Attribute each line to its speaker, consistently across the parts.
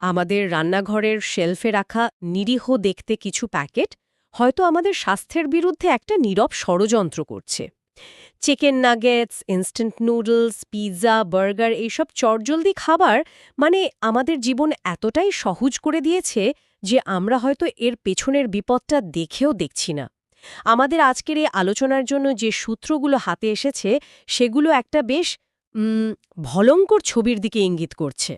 Speaker 1: আমাদের রান্নাঘরের শেলফে রাখা নিরীহ দেখতে কিছু প্যাকেট হয়তো আমাদের স্বাস্থ্যের বিরুদ্ধে একটা নীরব ষড়যন্ত্র করছে। Chicken nuggets, instant noodles, pizza, burger এইসব চটজলদি খাবার মানে আমাদের জীবন এতটাই সহজ করে দিয়েছে যে আমরা হয়তো এর পেছনের বিপদটা দেখেও দেখছি না। আমাদের আজকের এই আলোচনার জন্য যে সূত্রগুলো হাতে এসেছে সেগুলো একটা বেশ ভয়ঙ্কর ছবির দিকে ইঙ্গিত করছে।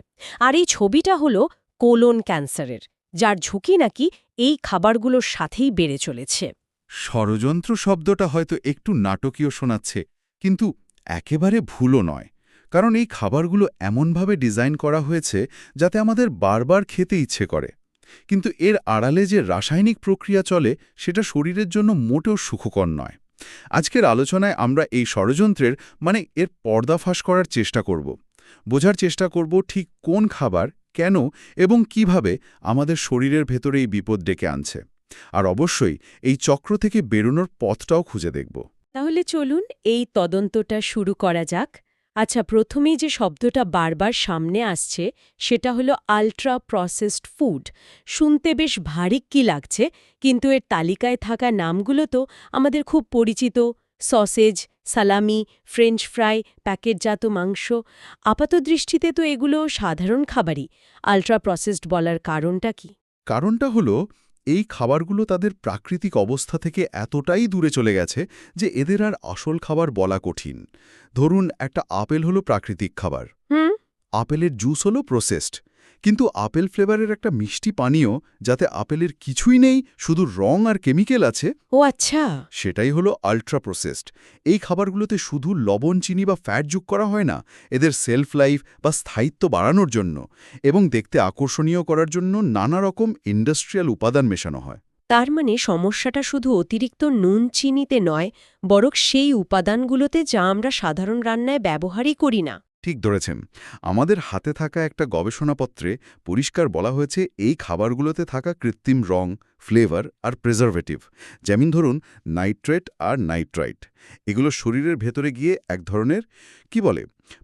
Speaker 1: আর এই ছবিটা হলো কোলন ক্যান্সারের, যার ঝুঁকি নাকি এই খাবারগুলোর সাথেই বেড়ে চলেছে।
Speaker 2: ষড়যন্ত্র শব্দটা হয়তো একটু নাটকীয় শোনাচ্ছে, কিন্তু একেবারে ভুলও নয়। কারণ এই খাবারগুলো এমনভাবে ডিজাইন করা হয়েছে যাতে আমাদের বারবার খেতে ইচ্ছে করে। কিন্তু এর আড়ালে যে রাসায়নিক প্রক্রিয়া চলে সেটা শরীরের জন্য মোটেও সুখকর নয়। আজকের আলোচনায় আমরা এই ষড়যন্ত্রের এর পর্দাফাঁস করার চেষ্টা করব। বোঝার চেষ্টা করব ঠিক কোন খাবার, কেন এবং কিভাবে আমাদের শরীরের ভেতরে এই বিপদ ডেকে আনছে। আর অবশ্যই এই চক্র থেকে বেরোনোর পথটাও খুঁজে দেখব।
Speaker 1: তাহলে চলুন এই তদন্তটা শুরু করা যাক। আচ্ছা, প্রথমেই যে শব্দটা বারবার সামনে আসছে সেটা হলো আল্ট্রা প্রসেসড ফুড। শুনতে বেশ ভারী কি লাগছে, কিন্তু এর তালিকায় থাকা নামগুলো তো আমাদের খুব পরিচিত। সসেজ, সালামি, ফ্রেঞ্চ ফ্রাই, প্যাকেটজাত মাংস। আপাতদৃষ্টিতে তো এগুলো সাধারণ খাবারই। আল্ট্রা প্রসেসড বলার কারণটা কি?
Speaker 2: কারণটা হলো এই খাবারগুলো তাদের প্রাকৃতিক অবস্থা থেকে এতটাই দূরে চলে গেছে যে এদের আর আসল খাবার বলা কঠিন। ধরুন, একটা আপেল হলো প্রাকৃতিক খাবার,
Speaker 1: হুম।
Speaker 2: আপেলের জুস হলো প্রসেসড, কিন্তু আপেল ফ্লেভারের একটা মিষ্টি পানীয় যাতে আপেলের কিছুই নেই, শুধু রং আর কেমিক্যাল আছে,
Speaker 1: ও আচ্ছা।
Speaker 2: সেটাই হলো আল্ট্রা প্রসেসড। এই খাবারগুলোতে শুধু লবণ, চিনি বা ফ্যাট যোগ করা হয় না, এদের সেলফ লাইফ বা স্থায়িত্ব বাড়ানোর জন্য এবং দেখতে আকর্ষণীয় করার জন্য নানা রকম ইন্ডাস্ট্রিয়াল উপাদান মেশানো হয়।
Speaker 1: তার মানে সমস্যাটা শুধু অতিরিক্ত নুন চিনিতে নয়, বরং সেই উপাদানগুলোতে যা আমরা সাধারণ রান্নায় ব্যবহারই করি না।
Speaker 2: ঠিক ধরেছেন। আমাদের হাতে থাকা একটা গবেষণাপত্রে পরিষ্কার বলা হয়েছে এই খাবারগুলোতে থাকা কৃত্রিম রং, ফ্লেভার আর প্রিজারভেটিভ, যেমন ধরুন নাইট্রেট আর নাইট্রাইট, এগুলো শরীরের ভেতরে গিয়ে এক ধরনের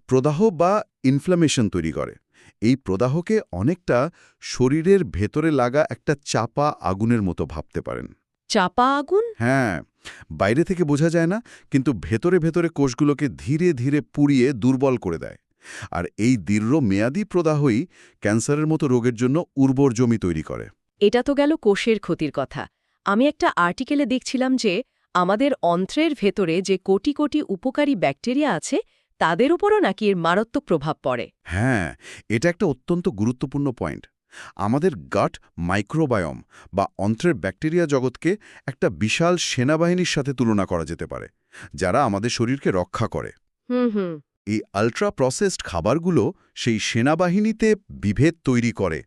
Speaker 2: প্রদাহ বা ইনফ্লামেশন তৈরি করে। এই প্রদাহকে অনেকটা শরীরের ভেতরে লাগা একটা চাপা আগুনের মতো ভাবতে পারেন।
Speaker 1: চাপা আগুন?
Speaker 2: হ্যাঁ, বাইরে থেকে বোঝা যায় না, কিন্তু ভেতরে ভেতরে কোষগুলোকে ধীরে ধীরে পুড়িয়ে দুর্বল করে দেয়। আর এই দীর্ঘমেয়াদী প্রদাহই ক্যান্সারের মতো রোগের জন্য উর্বর জমি তৈরি করে।
Speaker 1: এটা তো গেল কোষের ক্ষতির কথা। আমি একটা আর্টিকেলে দেখছিলাম যে আমাদের অন্ত্রের ভেতরে যে কোটি কোটি উপকারী ব্যাকটেরিয়া আছে তাদের উপরও নাকি এর মারাত্মক প্রভাব পড়ে।
Speaker 2: হ্যাঁ, এটা একটা অত্যন্ত গুরুত্বপূর্ণ পয়েন্ট। আমাদের গাট মাইক্রোবায়োম বা অন্ত্রের ব্যাকটেরিয়া জগৎকে একটা বিশাল সেনাবাহিনীর সাথে তুলনা করা যেতে পারে, যারা আমাদের শরীরকে রক্ষা করে।
Speaker 1: হুম হুম।
Speaker 2: এই আল্ট্রা প্রসেসড খাবারগুলো সেই সেনাবাহিনীতে বিভেদ তৈরি করে,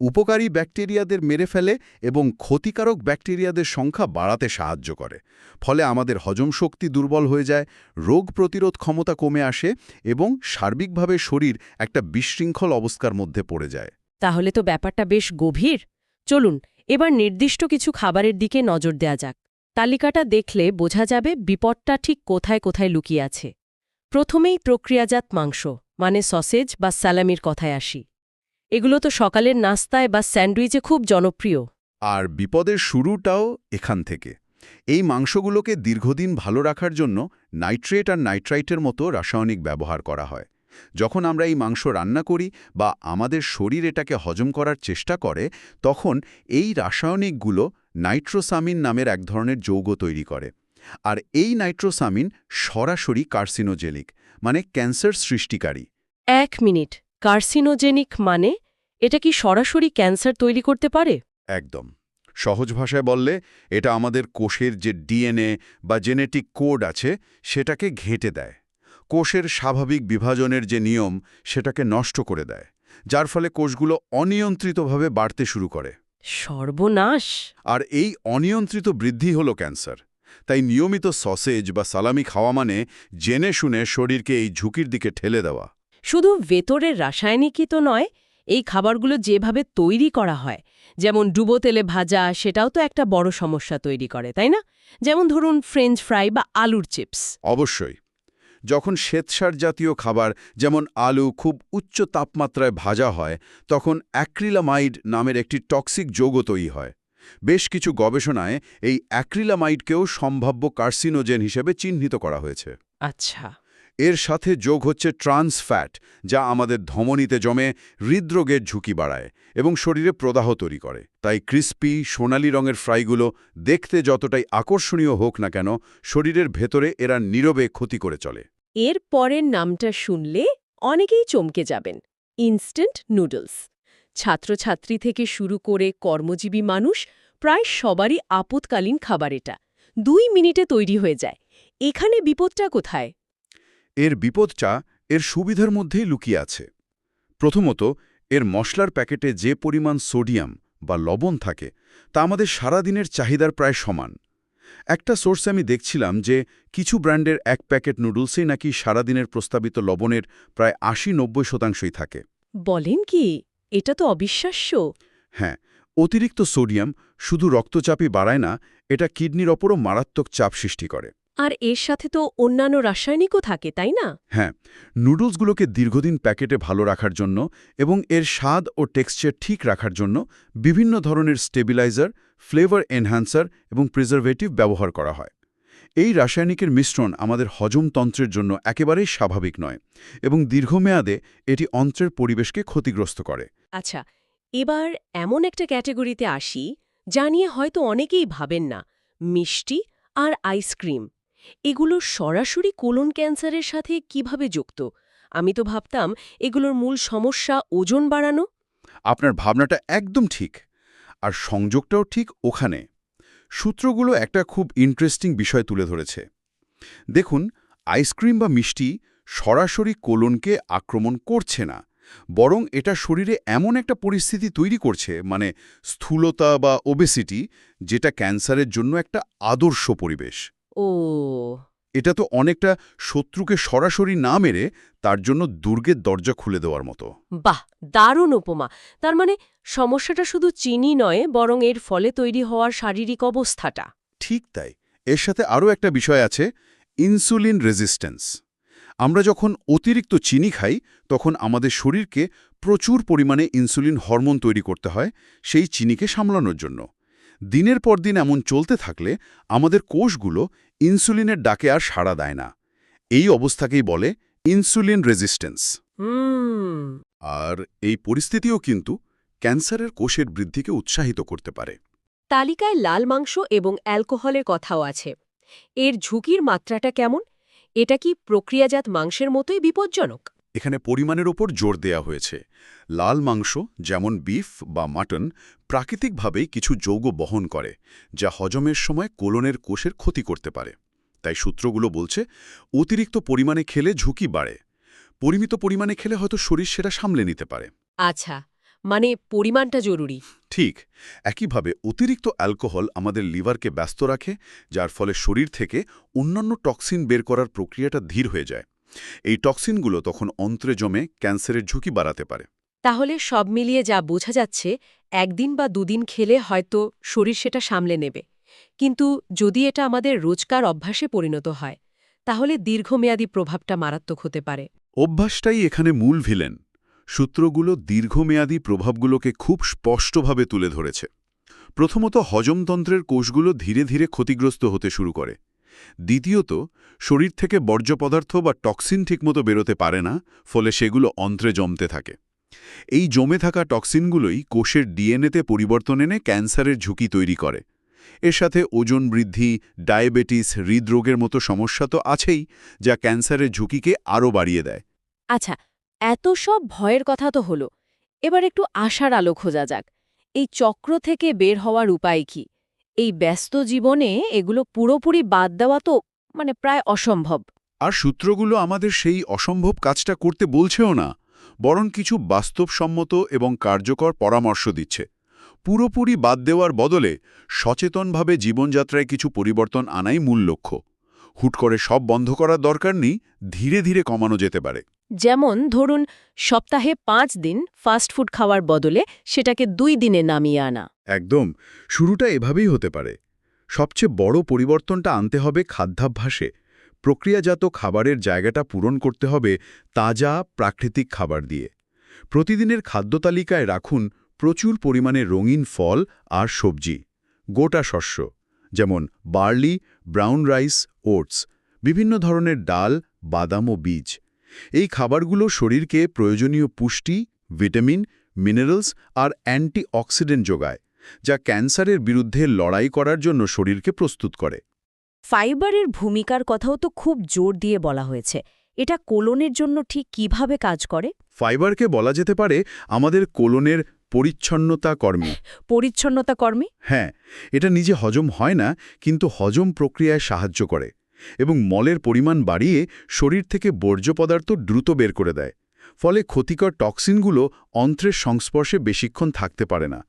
Speaker 2: উপকারী ব্যাকটেরিয়াদের মেরে ফেলে এবং ক্ষতিকারক ব্যাকটেরিয়াদের সংখ্যা বাড়াতে সাহায্য করে। ফলে আমাদের হজম শক্তি দুর্বল হয়ে যায়, রোগ প্রতিরোধ ক্ষমতা কমে আসে এবং সার্বিকভাবে শরীর একটা বিশৃঙ্খল অবস্থার মধ্যে পড়ে যায়।
Speaker 1: তাহলে তো ব্যাপারটা বেশ গভীর। চলুন এবার নির্দিষ্ট কিছু খাবারের দিকে নজর দেয়া যাক। তালিকাটা দেখলে বোঝা যাবে বিপদটা ঠিক কোথায় কোথায় লুকিয়ে আছে। প্রথমেই প্রক্রিয়াজাত মাংস মানে সসেজ বা স্যালামির কথায় আসি। এগুলো তো সকালের নাস্তায় বা স্যান্ডউইচে খুব জনপ্রিয়।
Speaker 2: আর বিপদের শুরুটাও এখান থেকে। এই মাংসগুলোকে দীর্ঘদিন ভালো রাখার জন্য নাইট্রেট আর নাইট্রাইটের মতো রাসায়নিক ব্যবহার করা হয়। যখন আমরা এই মাংস রান্না করি বা আমাদের শরীর এটাকে হজম করার চেষ্টা করে, তখন এই রাসায়নিকগুলো নাইট্রোসামিন নামের এক ধরনের যৌগ তৈরি করে। আর এই নাইট্রোসামিন সরাসরি কার্সিনোজেনিক, মানে ক্যান্সার সৃষ্টিকারী।
Speaker 1: 1 মিনিট, কার্সিনোজেনিক মানে এটা কি সরাসরি ক্যান্সার তৈরি করতে পারে?
Speaker 2: একদম। সহজ ভাষায় বললে, এটা আমাদের কোষের যে ডিএনএ বা জেনেটিক কোড আছে সেটাকে ঘেঁটে দেয়। কোষের স্বাভাবিক বিভাজনের যে নিয়ম সেটাকে নষ্ট করে দেয়, যার ফলে কোষগুলো অনিয়ন্ত্রিতভাবে বাড়তে শুরু করে।
Speaker 1: সর্বনাশ!
Speaker 2: আর এই অনিয়ন্ত্রিত বৃদ্ধি হলো ক্যান্সার। তাই নিয়মিত সসেজ বা সালামি খাওয়া মানে জেনে শুনে শরীরকে এই ঝুঁকির দিকে ঠেলে দেওয়া।
Speaker 1: শুধু ভেতরের রাসায়নিকই তো নয়, এই খাবারগুলো যেভাবে তৈরি করা হয়, যেমন ডুবো তেলে ভাজা, সেটাও তো একটা বড় সমস্যা তৈরি করে, তাই না? যেমন ধরুন ফ্রেঞ্চ ফ্রাই বা আলুর চিপস।
Speaker 2: অবশ্যই। যখন শ্বেতসার জাতীয় খাবার যেমন আলু খুব উচ্চ তাপমাত্রায় ভাজা হয় তখন অ্যাক্রিলামাইড নামের একটি টক্সিক যৌগ তৈরি হয়। বেশ কিছু গবেষণায় এই অ্যাক্রিলামাইডকেও সম্ভাব্য কার্সিনোজেন হিসেবে চিহ্নিত করা হয়েছে।
Speaker 1: আচ্ছা।
Speaker 2: এর সাথে যোগ হচ্ছে ট্রান্স ফ্যাট, যা আমাদের ধমনীতে জমে হৃদরোগের ঝুঁকি বাড়ায় এবং শরীরে প্রদাহ তৈরি করে। তাই ক্রিস্পি সোনালি রঙের ফ্রাইগুলো দেখতে যতটাই আকর্ষণীয় হোক না কেন, শরীরের ভেতরে এরা নীরবে ক্ষতি করে চলে।
Speaker 1: এর পরের নামটা শুনলে অনেকেই চমকে যাবেন, ইনস্ট্যান্ট নুডলস। ছাত্রছাত্রী থেকে শুরু করে কর্মজীবী মানুষ প্রায় সবারই আপৎকালীন খাবার এটা। 2 মিনিটে তৈরি হয়ে যায়। এখানে বিপদটা কোথায়?
Speaker 2: এর বিপদটা এর সুবিধার মধ্যেই লুকিয়ে আছে। প্রথমত, এর মশলার প্যাকেটে যে পরিমাণ সোডিয়াম বা লবণ থাকে তা আমাদের সারাদিনের চাহিদার প্রায় সমান। একটা সোর্সে আমি দেখছিলাম যে কিছু ব্র্যান্ডের এক প্যাকেট নুডলসেই নাকি সারাদিনের প্রস্তাবিত লবণের প্রায় 80-90% থাকে।
Speaker 1: বলেন কি? এটা তো অবিশ্বাস্য।
Speaker 2: হ্যাঁ, অতিরিক্ত সোডিয়াম শুধু রক্তচাপই বাড়ায় না, এটা কিডনির ওপরও মারাত্মক চাপ সৃষ্টি করে।
Speaker 1: আর এর সাথে তো অন্যান্য রাসায়নিকও থাকে, তাই না?
Speaker 2: হ্যাঁ, নুডলসগুলোকে দীর্ঘদিন প্যাকেটে ভালো রাখার জন্য এবং এর স্বাদ ও টেক্সচার ঠিক রাখার জন্য বিভিন্ন ধরনের স্টেবিলাইজার, ফ্লেভার এনহ্যান্সার এবং প্রিজারভেটিভ ব্যবহার করা হয়। এই রাসায়নিকের মিশ্রণ আমাদের হজমতন্ত্রের জন্য একেবারেই স্বাভাবিক নয় এবং দীর্ঘমেয়াদে এটি অন্ত্রের পরিবেশকে ক্ষতিগ্রস্ত করে।
Speaker 1: আচ্ছা, এবার এমন একটা ক্যাটেগরিতে আসি যা নিয়ে হয়তো অনেকেই ভাবেন না, মিষ্টি আর আইসক্রিম। এগুলো সরাসরি কোলন ক্যান্সারের সাথে কিভাবে যুক্ত? আমি তো ভাবতাম এগুলোর মূল সমস্যা ওজন বাড়ানো।
Speaker 2: আপনার ভাবনাটা একদম ঠিক, আর সংযোগটাও ঠিক ওখানে। সূত্রগুলো একটা খুব ইন্টারেস্টিং বিষয় তুলে ধরেছে। দেখুন, আইসক্রিম বা মিষ্টি সরাসরি কোলনকে আক্রমণ করছে না, বরং এটা শরীরে এমন একটা পরিস্থিতি তৈরি করছে, মানে স্থূলতা বা ওবেসিটি, যেটা ক্যান্সারের জন্য একটা আদর্শ পরিবেশ।
Speaker 1: ও,
Speaker 2: এটা তো অনেকটা শত্রুকে সরাসরি না মেরে তার জন্য দুর্গের দরজা খুলে দেওয়ার মতো।
Speaker 1: বাহ, দারুণ উপমা। তার মানে সমস্যাটা শুধু চিনি নয়, বরং এর ফলে তৈরি হওয়ার শারীরিক অবস্থাটা।
Speaker 2: ঠিক তাই। এর সাথে আরও একটা বিষয় আছে, ইনসুলিন রেজিস্ট্যান্স। আমরা যখন অতিরিক্ত চিনি খাই তখন আমাদের শরীরকে প্রচুর পরিমাণে ইনসুলিন হরমোন তৈরি করতে হয় সেই চিনিকে সামলানোর জন্য। দিনের পর দিন এমন চলতে থাকলে আমাদের কোষগুলো ইনসুলিনের ডাকে আর সাড়া দেয় না। এই অবস্থাকেই বলে ইনসুলিন রেজিস্ট্যান্স।
Speaker 1: হুম।
Speaker 2: আর এই পরিস্থিতিও কিন্তু ক্যান্সারের কোষের বৃদ্ধিকে উৎসাহিত করতে পারে।
Speaker 1: তালিকায় লাল মাংস এবং অ্যালকোহলের কথাও আছে। এর ঝুঁকির মাত্রাটা কেমন? এটা কি প্রক্রিয়াজাত মাংসের মতোই বিপজ্জনক?
Speaker 2: এখানে পরিমাণের ওপর জোর দেয়া হয়েছে। লাল মাংস যেমন বিফ বা মাটন প্রাকৃতিকভাবেই কিছু যৌগ বহন করে, যা হজমের সময় কোলনের কোষের ক্ষতি করতে পারে। তাই সূত্রগুলো বলছে অতিরিক্ত পরিমাণে খেলে ঝুঁকি বাড়ে। পরিমিত পরিমাণে খেলে হয়তো শরীর সেটা সামলে নিতে পারে।
Speaker 1: আচ্ছা, মানে পরিমাণটা জরুরি।
Speaker 2: ঠিক একইভাবে অতিরিক্ত অ্যালকোহল আমাদের লিভারকে ব্যস্ত রাখে, যার ফলে শরীর থেকে অন্যান্য টক্সিন বের করার প্রক্রিয়াটা ধীর হয়ে যায়। এই টক্সিনগুলো তখন অন্ত্রে জমে ক্যান্সারের ঝুঁকি বাড়াতে পারে।
Speaker 1: তাহলে সব মিলিয়ে যা বোঝা যাচ্ছে, একদিন বা দুদিন খেলে হয়তো শরীর সেটা সামলে নেবে। কিন্তু যদি এটা আমাদের রোজকার অভ্যাসে পরিণত হয়, তাহলে দীর্ঘমেয়াদী প্রভাবটা মারাত্মক হতে পারে।
Speaker 2: অভ্যাসটাই এখানে মূল ভিলেন। সূত্রগুলো দীর্ঘমেয়াদী প্রভাবগুলোকে খুব স্পষ্টভাবে তুলে ধরেছে। প্রথমত, হজমতন্ত্রের কোষগুলো ধীরে ধীরে ক্ষতিগ্রস্ত হতে শুরু করে। দ্বিতীয়ত, শরীর থেকে বর্জ্য পদার্থ বা টক্সিন ঠিকমতো বেরোতে পারে না, ফলে সেগুলো অন্ত্রে জমতে থাকে। এই জমে থাকা টক্সিনগুলোই কোষের ডিএনএতে পরিবর্তন এনে ক্যান্সারের ঝুঁকি তৈরি করে। এর সাথে ওজন বৃদ্ধি, ডায়াবেটিস, হৃদরোগের মতো সমস্যা তো আছেই, যা ক্যান্সারের ঝুঁকিকে আরও বাড়িয়ে দেয়।
Speaker 1: আচ্ছা, এত সব ভয়ের কথা তো হলো। এবার একটু আশার আলো খোঁজা যাক। এই চক্র থেকে বের হওয়ার উপায় কি? এই ব্যস্ত জীবনে এগুলো পুরোপুরি বাদ দেওয়া তো প্রায় অসম্ভব।
Speaker 2: আর সূত্রগুলো আমাদের সেই অসম্ভব কাজটা করতে বলছেও না, বরং কিছু বাস্তবসম্মত এবং কার্যকর পরামর্শ দিচ্ছে। পুরোপুরি বাদ দেওয়ার বদলে সচেতনভাবে জীবনযাত্রায় কিছু পরিবর্তন আনাই মূল লক্ষ্য। হুট করে সব বন্ধ করার দরকার নেই, ধীরে ধীরে কমানো যেতে পারে।
Speaker 1: যেমন ধরুন, সপ্তাহে 5 দিন ফাস্টফুড খাওয়ার বদলে সেটাকে 2 দিনে নামিয়ে আনা।
Speaker 2: একদম, শুরুটা এভাবেই হতে পারে। সবচেয়ে বড় পরিবর্তনটা আনতে হবে খাদ্যাভ্যাসে। প্রক্রিয়াজাত খাবারের জায়গাটা পূরণ করতে হবে তাজা প্রাকৃতিক খাবার দিয়ে। প্রতিদিনের খাদ্য তালিকায় রাখুন প্রচুর পরিমাণে রঙিন ফল আর সবজি, গোটা শস্য যেমন বার্লি, ব্রাউন রাইস, ওটস, বিভিন্ন ধরনের ডাল, বাদাম ও বীজ। এই খাবারগুলো শরীরকে প্রয়োজনীয় পুষ্টি, ভিটামিন, মিনারেলস আর অ্যান্টিঅক্সিডেন্ট যোগায়, যা ক্যান্সারের বিরুদ্ধে লড়াই করার জন্য শরীরকে প্রস্তুত করে।
Speaker 1: ফাইবারের ভূমিকার কথাও তো খুব জোর দিয়ে বলা হয়েছে। এটা কোলনের জন্য ঠিক কিভাবে কাজ করে?
Speaker 2: ফাইবারকে বলা যেতে পারে আমাদের কোলনের পরিচ্ছন্নতা কর্মী।
Speaker 1: পরিচ্ছন্নতা কর্মী?
Speaker 2: হ্যাঁ, এটা নিজে হজম হয় না, কিন্তু হজম প্রক্রিয়ায় সাহায্য করে এবং মলের পরিমাণ বাড়িয়ে শরীর থেকে বর্জ্য পদার্থ দ্রুত বের করে দেয়। ফলে ক্ষতিকর টক্সিনগুলো অন্ত্রের সংস্পর্শে বেশিক্ষণ থাকতে পারে না।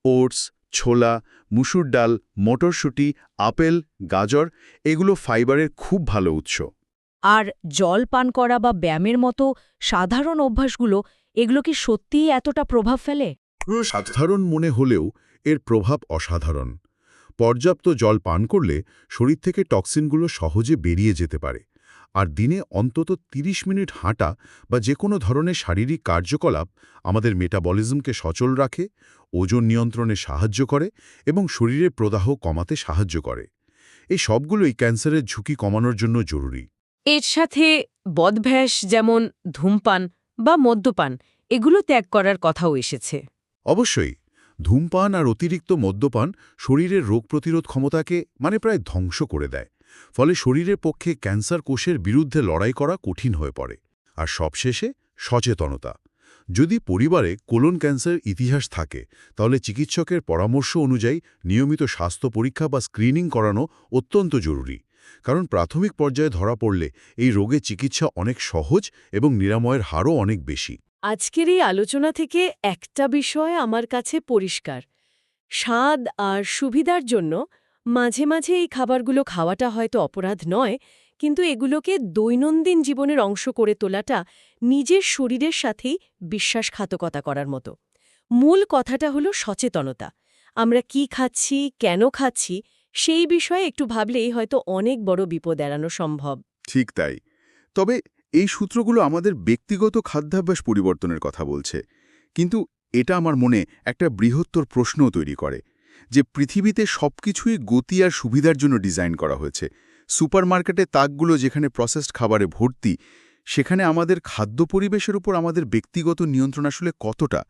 Speaker 2: ওটস, ছোলা, মুসুর ডাল, মটরশুঁটি, আপেল, গাজর এগুলো ফাইবারের খুব ভালো উৎস।
Speaker 1: আর জল পান করা বা ব্যায়ামের মতো সাধারণ অভ্যাসগুলো, এগুলো কি সত্যিই এতটা প্রভাব ফেলে?
Speaker 2: সাধারণ মনে হলেও এর প্রভাব অসাধারণ। পর্যাপ্ত জল পান করলে শরীর থেকে টক্সিনগুলো সহজে বেরিয়ে যেতে পারে, আর দিনে অন্তত 30 মিনিট হাঁটা বা যে কোনো ধরনের শারীরিক কার্যকলাপ আমাদের মেটাবলিজমকে সচল রাখে, ওজন নিয়ন্ত্রণে সাহায্য করে এবং শরীরের প্রদাহ কমাতে সাহায্য করে। এই সবগুলোই ক্যান্সারের ঝুঁকি কমানোর জন্য জরুরি।
Speaker 1: এর সাথে বদভ্যাস যেমন ধূমপান বা মদ্যপান, এগুলো ত্যাগ করার কথাও এসেছে।
Speaker 2: অবশ্যই, ধূমপান আর অতিরিক্ত মদ্যপান শরীরের রোগ প্রতিরোধ ক্ষমতাকে প্রায় ধ্বংস করে দেয়। ফলে শরীরের পক্ষে ক্যান্সার কোষের বিরুদ্ধে লড়াই করা কঠিন হয়ে পড়ে। আর সবশেষে সচেতনতা। যদি পরিবারে কোলন ক্যান্সার ইতিহাস থাকে, তাহলে চিকিৎসকের পরামর্শ অনুযায়ী নিয়মিত স্বাস্থ্য পরীক্ষা বা স্ক্রিনিং করানো অত্যন্ত জরুরি। কারণ প্রাথমিক পর্যায়ে ধরা পড়লে এই রোগের চিকিৎসা অনেক সহজ এবং নিরাময়ের হারও অনেক বেশি।
Speaker 1: আজকের এই আলোচনা থেকে একটা বিষয় আমার কাছে পরিষ্কার: স্বাদ আর সুবিধার জন্য মাঝে মাঝে এই খাবারগুলো খাওয়াটা হয়তো অপরাধ নয়, কিন্তু এগুলোকে দৈনন্দিন জীবনের অংশ করে তোলাটা নিজের শরীরের সাথেই বিশ্বাসঘাতকতা করার মতো। মূল কথাটা হলো সচেতনতা। আমরা কি খাচ্ছি, কেন খাচ্ছি, সেই বিষয়ে একটু ভাবলেই হয়তো অনেক বড় বিপদ এড়ানো সম্ভব।
Speaker 2: ঠিক তাই। তবে এই সূত্রগুলো আমাদের ব্যক্তিগত খাদ্যাভ্যাস পরিবর্তনের কথা বলছে, কিন্তু এটা আমার মনে একটা বৃহত্তর প্রশ্নও তৈরি করে যে পৃথিবীতে সবকিছুই গতি আর সুবিধার জন্য ডিজাইন করা হয়েছে। সুপারমার্কেটে তাকগুলো যেখানে প্রসেসড খাবারে ভর্তি, সেখানে আমাদের খাদ্য পরিবেশের উপর আমাদের ব্যক্তিগত নিয়ন্ত্রণ আসলে কতটা?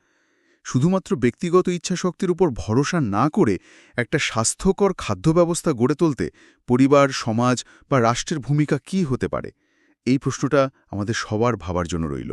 Speaker 2: শুধুমাত্র ব্যক্তিগত ইচ্ছাশক্তির উপর ভরসা না করে একটা স্বাস্থ্যকর খাদ্য ব্যবস্থা গড়ে তুলতে পরিবার, সমাজ বা রাষ্ট্রের ভূমিকা কী হতে পারে? এই প্রশ্নটা আমাদের সবার ভাবার জন্য রইল।